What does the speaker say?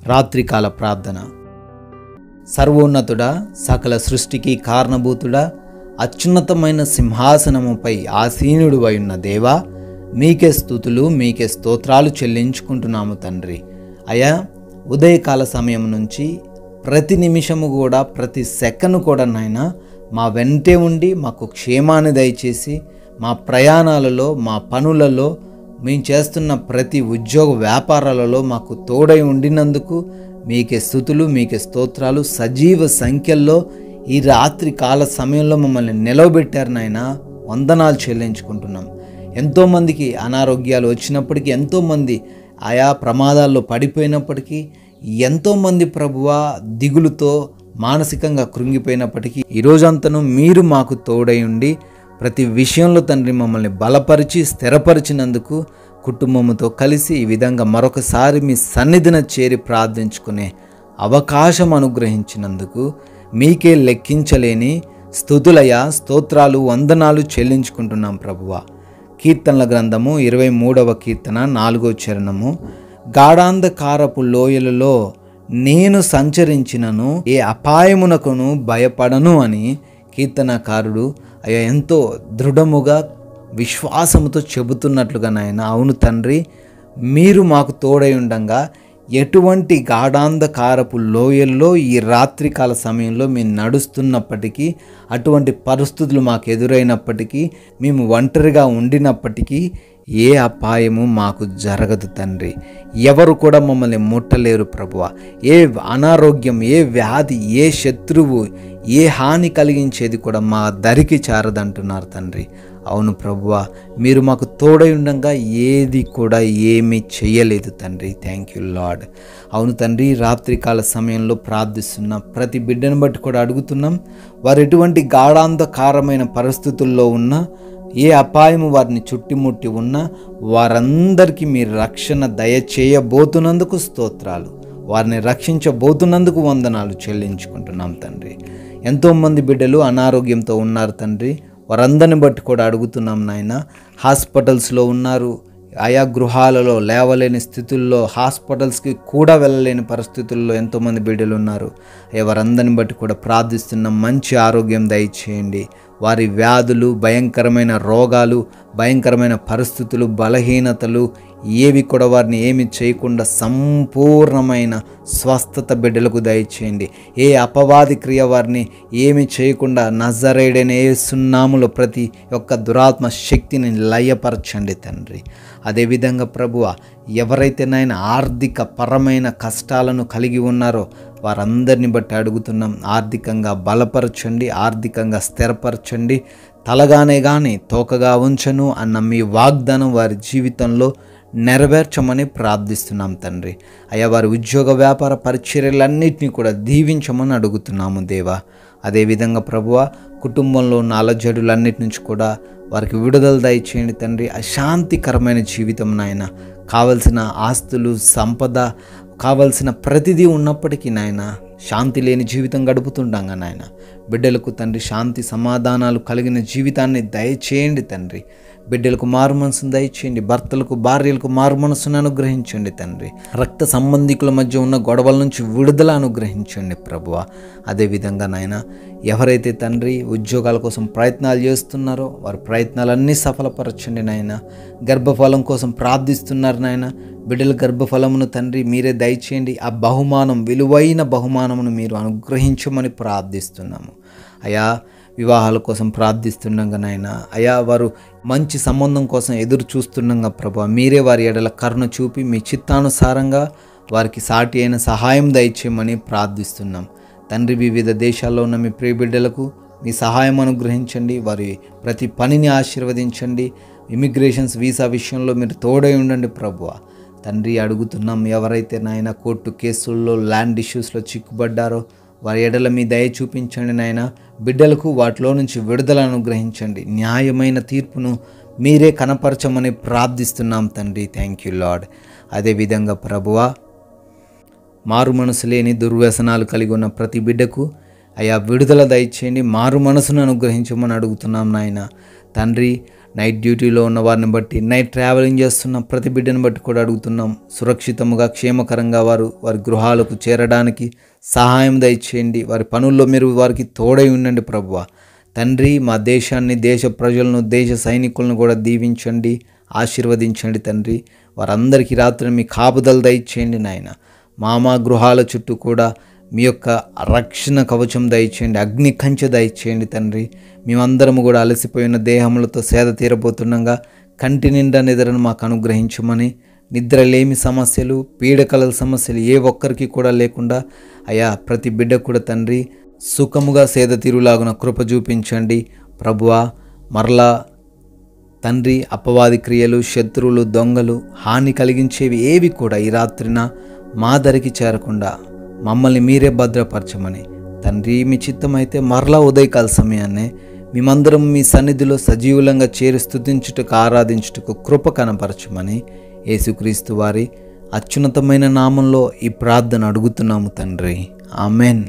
రాత్రికాల ప్రార్థన. సర్వోన్నతుడా, సకల సృష్టికి కారణభూతుడా, అత్యున్నతమైన సింహాసనముపై ఆసీనుడు ఉన్న దేవా, మీకే స్తుతులు, మీకే స్తోత్రాలు చెల్లించుకుంటున్నాము తండ్రి. అయా, ఉదయకాల సమయం నుంచి ప్రతి నిమిషము కూడా, ప్రతి సెకను కూడా నాయన మా వెంటే ఉండి మాకు క్షేమాన్ని దయచేసి, మా ప్రయాణాలలో, మా పనులలో, మేము చేస్తున్న ప్రతి ఉద్యోగ వ్యాపారాలలో మాకు తోడై ఉండినందుకు మీకే స్తుతులు, మీకే స్తోత్రాలు. సజీవ సంఖ్యల్లో ఈ రాత్రి కాల సమయంలో మమ్మల్ని నిలవబెట్టారు నాయన, వందనాలు చెల్లించుకుంటున్నాం. ఎంతోమందికి అనారోగ్యాలు వచ్చినప్పటికీ, ఎంతోమంది ఆయా ప్రమాదాల్లో పడిపోయినప్పటికీ, ఎంతోమంది ప్రభువా దిగులుతో మానసికంగా కృంగిపోయినప్పటికీ, ఈరోజంతను మీరు మాకు తోడై ఉండి ప్రతి విషయంలో తండ్రి మమ్మల్ని బలపరిచి స్థిరపరిచినందుకు, కుటుంబంతో కలిసి ఈ విధంగా మరొకసారి మీ సన్నిధిన చేరి ప్రార్థించుకునే అవకాశం అనుగ్రహించినందుకు మీకే లెక్కించలేని స్తుతులయ, స్తోత్రాలు, వందనాలు చెల్లించుకుంటున్నాం ప్రభువా. కీర్తనల గ్రంథము 23వ కీర్తన 4వ చరణము. గాఢాంధకారపు లోయలలో నేను సంచరించినను ఏ అపాయమునకును భయపడను అని కీర్తనకారుడు అయ్యా ఎంతో దృఢముగా విశ్వాసముతో చెబుతున్నట్లుగా నాయన, అవును తండ్రి, మీరు మాకు తోడై ఉండంగా ఎటువంటి గాఢాంధకారపు లోయల్లో ఈ రాత్రికాల సమయంలో మేము నడుస్తున్నప్పటికీ, అటువంటి పరిస్థితులు మాకు ఎదురైనప్పటికీ, మేము ఒంటరిగా ఉండినప్పటికీ ఏ అపాయము మాకు జరగదు తండ్రి. ఎవరు కూడా మమ్మల్ని ముట్టలేరు ప్రభువా. ఏ అనారోగ్యం, ఏ వ్యాధి, ఏ శత్రువు, ఏ హాని కలిగించేది కూడా మా దరికి చేరదంటున్నారు తండ్రి. అవును ప్రభువా, మీరు మాకు తోడై ఉండగా ఏది కూడా ఏమీ చేయలేదు తండ్రి. Thank you lord. అవును తండ్రి, రాత్రికాల సమయంలో ప్రార్థిస్తున్న ప్రతి బిడ్డను బట్టి కూడా అడుగుతున్నాం. వారు ఎటువంటి గాఢాంధకారమైన పరిస్థితుల్లో ఉన్నా, ఏ అపాయము వారిని చుట్టుముట్టి ఉన్నా, వారందరికీ మీరు రక్షణ దయచేయబోతున్నందుకు స్తోత్రాలు, వారిని రక్షించబోతున్నందుకు వందనాలు చెల్లించుకుంటున్నాం తండ్రి. ఎంతోమంది బిడ్డలు అనారోగ్యంతో ఉన్నారు తండ్రి. వారందరిని బట్టి కూడా అడుగుతున్నాం నాయన. హాస్పిటల్స్లో ఉన్నారు, ఆయా గృహాలలో లేవలేని స్థితుల్లో, హాస్పిటల్స్కి కూడా వెళ్ళలేని పరిస్థితుల్లో ఎంతోమంది బిడ్డలు ఉన్నారు. వారందరిని బట్టి కూడా ప్రార్థిస్తున్నాం. మంచి ఆరోగ్యం దయచేయండి. వారి వ్యాధులు, భయంకరమైన రోగాలు, భయంకరమైన పరిస్థితులు, బలహీనతలు ఏవి కూడా వారిని ఏమి చేయకుండా సంపూర్ణమైన స్వస్థత బిడ్డలకు దయచేయండి. ఏ అపవాది క్రియ వారిని ఏమి చేయకుండా నజరేయుడైన యేసు నామములో ప్రతి ఒక్క దురాత్మ శక్తిని లయపరచండి తండ్రి. అదేవిధంగా ప్రభువా, ఎవరైతే నాయన ఆర్థిక పరమైన కష్టాలను కలిగి ఉన్నారో వారందరిని బట్టి అడుగుతున్నాం. ఆర్థికంగా బలపరచండి, ఆర్థికంగా స్థిరపరచండి. తలగానే కానీ తోకగా ఉంచను అన్న మీ వాగ్దానం వారి జీవితంలో నెరవేర్చమని ప్రార్థిస్తున్నాం తండ్రి. అయ్యా, వారి ఉద్యోగ వ్యాపార పరిచర్యలన్నింటినీ కూడా దీవించమని అడుగుతున్నాము దేవా. అదేవిధంగా ప్రభువా, కుటుంబంలో ఉన్న అలజడులన్నిటి నుంచి కూడా వారికి విడుదల దయచేయండి తండ్రి. అశాంతికరమైన జీవితం నాయన, కావలసిన ఆస్తులు, సంపద, కావలసిన ప్రతిదీ ఉన్నప్పటికీ నాయన శాంతి లేని జీవితం గడుపుతుండగా నాయన, బిడ్డలకు తండ్రి శాంతి సమాధానాలు కలిగిన జీవితాన్ని దయచేయండి తండ్రి. బిడ్డలకు మారు మనసును దయచేయండి. భర్తలకు, భార్యలకు మారు మనసును అనుగ్రహించండి తండ్రి. రక్త సంబంధికుల మధ్య ఉన్న గొడవల నుంచి విడుదల అనుగ్రహించండి ప్రభువా. అదేవిధంగా నాయన, ఎవరైతే తండ్రి ఉద్యోగాల కోసం ప్రయత్నాలు చేస్తున్నారో వారి ప్రయత్నాలన్నీ సఫలపరచండి నాయన. గర్భఫలం కోసం ప్రార్థిస్తున్నారు నాయన, బిడ్డల గర్భఫలమును తండ్రి మీరే దయచేయండి. ఆ బహుమానం, విలువైన బహుమానమును మీరు అనుగ్రహించమని ప్రార్థిస్తున్నాము. అయా, వివాహాల కోసం ప్రార్థిస్తుండగా నాయన, అయా వారు మంచి సంబంధం కోసం ఎదురు చూస్తుండగా ప్రభా, మీరే వారి ఎడల కరుణ చూపి మీ చిత్తానుసారంగా వారికి సాటి అయిన సహాయం దయచేయమని ప్రార్థిస్తున్నాం తండ్రి. వివిధ దేశాల్లో ఉన్న మీ ప్రియ బిడ్డలకు మీ సహాయం అనుగ్రహించండి. వారి ప్రతి పనిని ఆశీర్వదించండి. ఇమిగ్రేషన్స్, వీసా విషయంలో మీరు తోడై ఉండండి ప్రభువా. తండ్రి, అడుగుతున్నాం, ఎవరైతే నాయన కోర్టు కేసుల్లో, ల్యాండ్ ఇష్యూస్లో చిక్కుబడ్డారో వారి ఎడల మీ దయ చూపించండి నాయన. బిడ్డలకు వాటిలో నుంచి విడుదల అనుగ్రహించండి. న్యాయమైన తీర్పును మీరే కనపరచమని ప్రార్థిస్తున్నాం తండ్రి. Thank you lord. అదేవిధంగా ప్రభువా, మారు మనసు లేని దుర్వ్యసనాలు కలిగి ఉన్న ప్రతి బిడ్డకు అయా విడుదల దయచేయండి. మారు మనసును అనుగ్రహించమని అడుగుతున్నాం నాయన. తండ్రి, నైట్ డ్యూటీలో ఉన్న వారిని బట్టి, నైట్ ట్రావెలింగ్ చేస్తున్న ప్రతి బిడ్డను బట్టి కూడా అడుగుతున్నాం. సురక్షితంగా క్షేమకరంగా వారి గృహాలకు చేరడానికి సహాయం దయచేయండి. వారి పనుల్లో మీరు వారికి తోడై ఉండండి ప్రభువా. తండ్రి, మా దేశాన్ని, దేశ ప్రజలను, దేశ సైనికులను కూడా దీవించండి, ఆశీర్వదించండి తండ్రి. వారందరికీ రాత్రి మీ కాపుదలు దయచేయండి నాయన. మా గృహాల చుట్టూ కూడా మీ యొక్క రక్షణ కవచం దయచేయండి, అగ్ని కంచె దయచేయండి తండ్రి. మేమందరము కూడా అలసిపోయిన దేహములతో సేద తీరబోతుండగా కంటి నిండా నిద్రను మాకు అనుగ్రహించమని, నిద్రలేమి సమస్యలు, పీడకల సమస్యలు ఏ ఒక్కరికి కూడా లేకుండా అయా ప్రతి బిడ్డ కూడా తండ్రి సుఖముగా సేద తీరులాగున కృప చూపించండి ప్రభువా. మరలా తండ్రి అపవాది క్రియలు, శత్రువులు, దొంగలు, హాని కలిగించేవి ఏవి కూడా ఈ రాత్రిన మా దరికి చేరకుండా మమ్మల్ని మీరే భద్రపరచమని తండ్రి, మీ చిత్తమైతే మరలా ఉదయకాల సమయాన్నే మేమందరం మీ సన్నిధిలో సజీవులంగా చేరి స్తుతించుటకు, ఆరాధించుటకు కృప కనపరచమని యేసుక్రీస్తు వారి అత్యున్నతమైన నామంలో ఈ ప్రార్థన అడుగుతున్నాము తండ్రి. ఆమెన్.